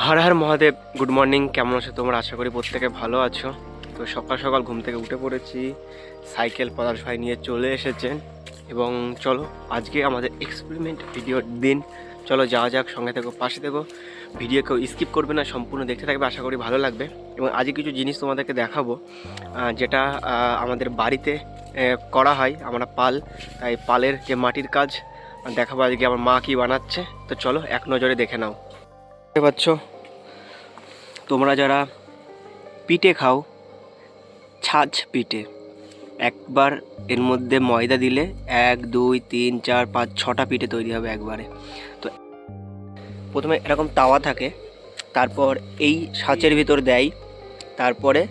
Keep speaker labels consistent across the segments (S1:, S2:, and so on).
S1: Har Har Mahadev. Good morning, কেমন আছো তোমরা? আশা করি প্রত্যেকে ভালো আছো। তো সকাল সকাল ঘুম থেকে উঠে পড়েছি, সাইকেল পদার্থ ভাই নিয়ে চলে এসেছেন এবং চলো আজকে আমাদের এক্সপেরিমেন্ট ভিডিওর দিন। চলো যাওয়া যাক, সঙ্গে থেকো, পাশে থেকো, ভিডিও কেউ স্কিপ করবে না, সম্পূর্ণ দেখতে থাকবে, আশা করি ভালো লাগবে। এবং আজকে কিছু জিনিস তোমাদেরকে দেখাবো যেটা আমাদের বাড়িতে করা হয়, আমরা পাল, তাই পালের যে মাটির কাজ দেখাবো আজকে আমার মা কী বানাচ্ছে। তো চলো এক নজরে দেখে নাও। দেখতে পাচ্ছ তোমরা যারা পিঠে খাও, ছাঁচ পিঠে, একবার এর মধ্যে ময়দা দিলে 1 2 3 4 5 6টা পিঠে তৈরি হবে একবারে। তো প্রথমে এরকম তাওয়া থাকে, তারপর এই ছাঁচের ভিতর দেয়, তারপরে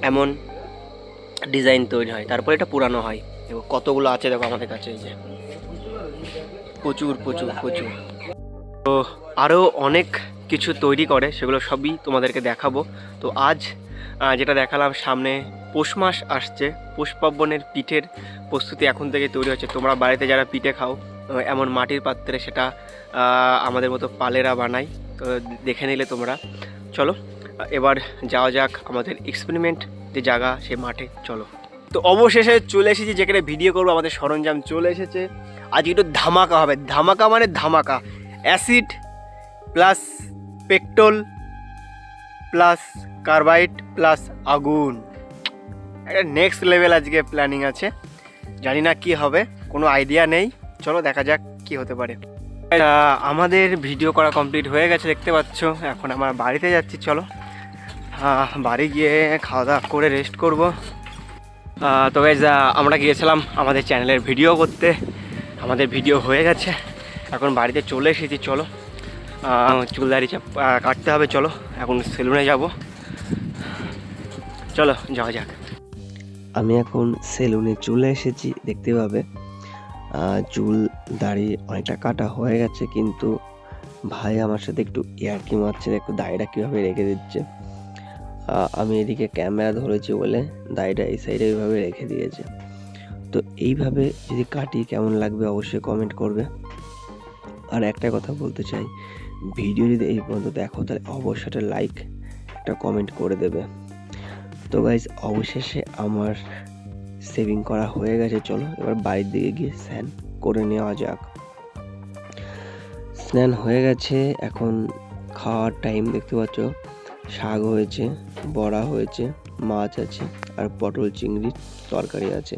S1: এমন ডিজাইন তৈরি হয়, তারপরে এটা পুরানো হয়। এবং কতগুলো আছে দেখো আমাদের কাছে, এই যে প্রচুর প্রচুর প্রচুর। তো আরও অনেক কিছু তৈরি করে, সেগুলো সবই তোমাদেরকে দেখাবো। তো আজ যেটা দেখালাম, সামনে পৌষ মাস আসছে, পৌষ পার্বণের পিঠের প্রস্তুতি এখন থেকে তৈরি হচ্ছে। তোমরা বাড়িতে যারা পিঠে খাও এমন মাটির পাত্রে, সেটা আমাদের মতো পালেরা বানাই। তো দেখে নিলে তোমরা। চলো এবার যাওয়া যাক আমাদের এক্সপেরিমেন্ট যে জায়গা, সে মাঠে চলো। তো অবশেষে চলে এসেছি যেখানে ভিডিও করবো। আমাদের সরঞ্জাম চলে এসেছে। আজকে একটু ধামাকা হবে, ধামাকা মানে ধামাকা। Acid plus petrol plus carbide plus আগুন, একটা নেক্সট লেভেল আজকে প্ল্যানিং আছে। জানি না কি হবে, কোনো আইডিয়া নেই। চলো দেখা যাক কি হতে পারে। আমাদের ভিডিও করা কমপ্লিট হয়ে গেছে, দেখতে পাচ্ছ। এখন আমার বাড়িতে যাচ্ছি। চলো বাড়ি গিয়ে খাওয়া দাওয়া করে রেস্ট করব। তো গাইস, আমরা গিয়েছিলাম আমাদের চ্যানেলের ভিডিও করতে, আমাদের ভিডিও হয়ে গেছে, এখন বাড়িতে চলে এসেছি। চলো চুল দাড়ি কাটতে হবে, চলো এখন সেলুনে যাব। চলো যাওয়া যাক।
S2: আমি এখন সেলুনে চলে এসেছি, দেখতে পাবে চুল দাড়ি অনেকটা কাটা হয়ে গেছে, কিন্তু ভাই আমার সাথে একটু ইয়ার্কি মারছে, একটু দাড়িটা কীভাবে রেখে দিচ্ছে। আমি এদিকে ক্যামেরা ধরেছি বলে দাড়িটা এই সাইডে এইভাবে রেখে দিয়েছে। তো এইভাবে যদি কাটি কেমন লাগবে অবশ্যই কমেন্ট করবে। আর একটা কথা বলতে চাই, ভিডিও যদি এই পর্যন্ত দেখো তাহলে অবশ্যই একটা লাইক, একটা কমেন্ট করে দেবে। তো গাইজ, অবশেষে আমার সেভিং করা হয়ে গেছে। চলো এবার বাড়ির দিকে গিয়ে স্নান করে নেওয়া যাক। স্নান হয়ে গেছে, এখন খাওয়ার টাইম। দেখতে পাচ্ছ শাক হয়েছে, বড়া হয়েছে, মাছ আছে, আর পটল চিংড়ির তরকারি আছে।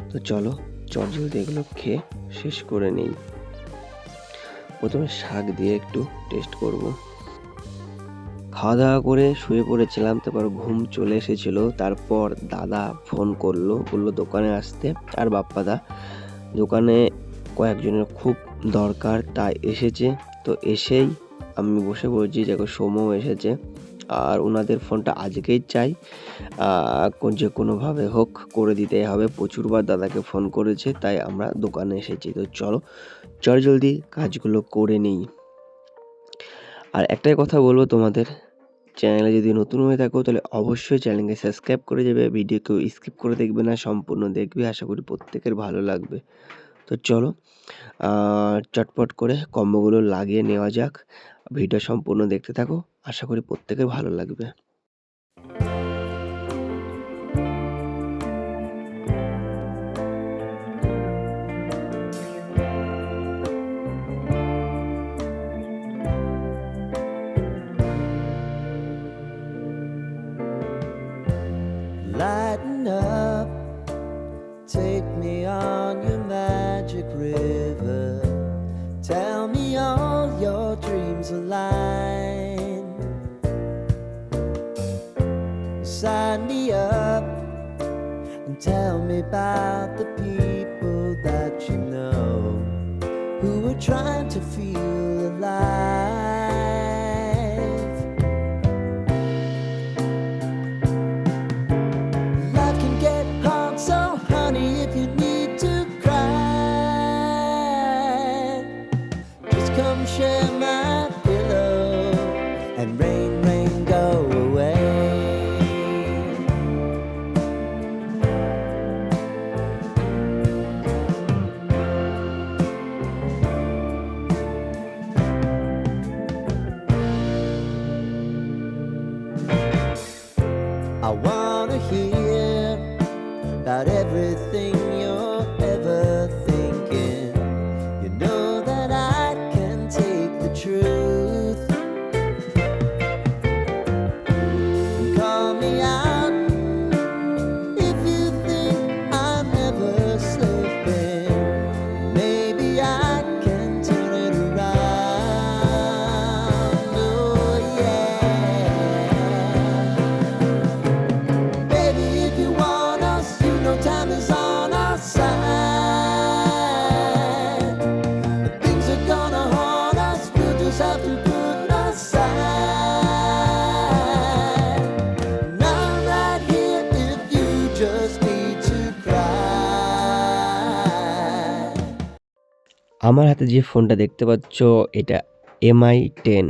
S2: তো চলো চটজলদি এগুলো খেয়ে শেষ করে নিই। প্রথমে শাক দিয়ে একটু টেস্ট করব। খাওয়া দাওয়া করে শুয়ে পড়েছিলাম, তারপর ঘুম চলে এসেছিল। তারপর দাদা ফোন করলো, বললো দোকানে আসতে। আর বাপ্পাদা দোকানে কয়েকজনের খুব দরকার, তাই এসেছে। তো এসেই আমি বসে পড়েছি, দেখো সোমও এসেছে। আর ওনাদের ফোনটা আজকেই চাই, যে কোনোভাবে হোক করে দিতে হবে। প্রচুরবার দাদাকে ফোন করেছে, তাই আমরা দোকানে এসেছি। তো চলো জলদি কাজগুলো করে নিই। আর একটাই কথা বলবো তোমাদের, চ্যানেলে যদি নতুন হয়ে থাকো তাহলে অবশ্যই চ্যানেলকে সাবস্ক্রাইব করে যাবে, ভিডিও কেউ স্কিপ করে দেখবে না, সম্পূর্ণ দেখবে, আশা করি প্রত্যেকের ভালো লাগবে। তো চলো চটপট করে কম্বোগুলো লাগিয়ে নেওয়া যাক। ভিডিও সম্পূর্ণ দেখতে থাকো, আশা করি প্রত্যেকের ভালো লাগবে।
S3: Lighten up, take me on your magic river. Tell me all your dreams align. Sign me up and tell me about the people that you know who are trying to feel alive. Life can get hard, so honey, if you need to cry, just come share my pillow and rain, rain, go away. I wanna hear about everything you're ever thinking. You know that I can take the truth. Call me out if you think I'm never slipping. Maybe I can turn it around. Oh yeah. Baby, if you want us, you know time is on our side. If things are gonna haunt us, we'll just have to put aside. And I'm right here if you just need to cry.
S2: আমার হাতে যে ফোনটা দেখতে পাচ্ছ এটা MI 10।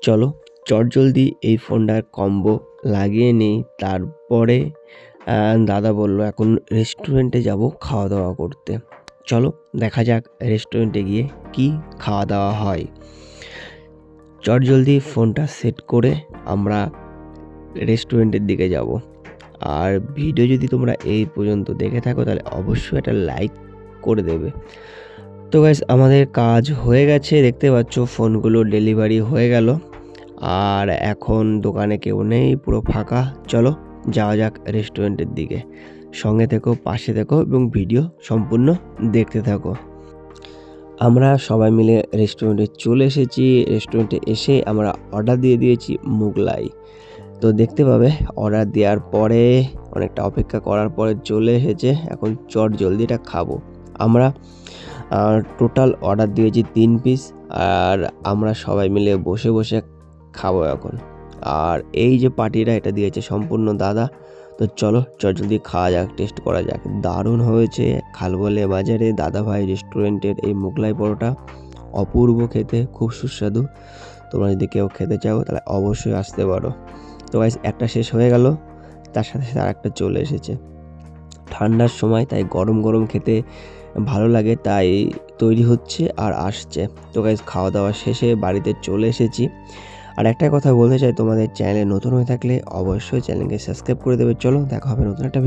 S2: চলো চটজলদি এই ফোনটার কম্বো লাগিয়ে নিই। তারপরে দাদা বলল এখন রেস্টুরেন্টে যাব খাওয়া দাওয়া করতে। চলো দেখা যাক রেস্টুরেন্টে গিয়ে কি খাওয়া দাওয়া হয়। চটজলদি ফোনটা সেট করে আমরা রেস্টুরেন্টের দিকে যাব। আর ভিডিও যদি তোমরা এই পর্যন্ত দেখে থাকো তাহলে অবশ্যই একটা লাইক করে দেবে। তো গাইস আমাদের কাজ হয়ে গেছে, দেখতে পাচ্ছ ফোনগুলো ডেলিভারি হয়ে গেল। আর এখন দোকানে কেউ নেই, পুরো ফাঁকা। চলো যাওয়া যাক রেস্টুরেন্টের দিকে। সঙ্গে থেকো, পাশে থেকো এবং ভিডিও সম্পূর্ণ দেখতে থাকো। আমরা সবাই মিলে রেস্টুরেন্টে চলে এসেছি। রেস্টুরেন্টে এসে আমরা অর্ডার দিয়ে দিয়েছি মোগলাই। তো দেখতে পাবে অর্ডার দেওয়ার পরে অনেকটা অপেক্ষা করার পরে চলে এসেছে। এখন চটজলদি এটা খাবো। আমরা টোটাল অর্ডার দিয়েছি 3 পিস। আর আমরা সবাই মিলে বসে বসে খাবো এখন। আর এই যে পার্টিটা এটা দিয়েছে সম্পূর্ণ দাদা। তো চলো চটজলদি খাওয়া যাক, টেস্ট করা যাক। দারুণ হয়েছে খালবলে বাজারে দাদাভাই রেস্টুরেন্টের এই মোগলাই পরোটা। অপূর্ব খেতে, খুব সুস্বাদু। তোমরা যদি কেউ খেতে চাও তাহলে অবশ্যই আসতে পারো। তো গাইস একটা শেষ হয়ে গেল, তার সাথে সাথে আরেকটা চলে এসেছে। ঠান্ডার সময় তাই গরম গরম খেতে ভালো লাগে, তাই তৈরি হচ্ছে আর আসছে। তো গাইস খাওয়া দাওয়া শেষে বাড়িতে চলে এসেছি। আর একটা কথা বলতে চাই, তোমাদের চ্যানেলে নতুন হয়ে থাকলে অবশ্যই চ্যানেলকে সাবস্ক্রাইব করে দেবে। চলো দেখা হবে নতুন একটা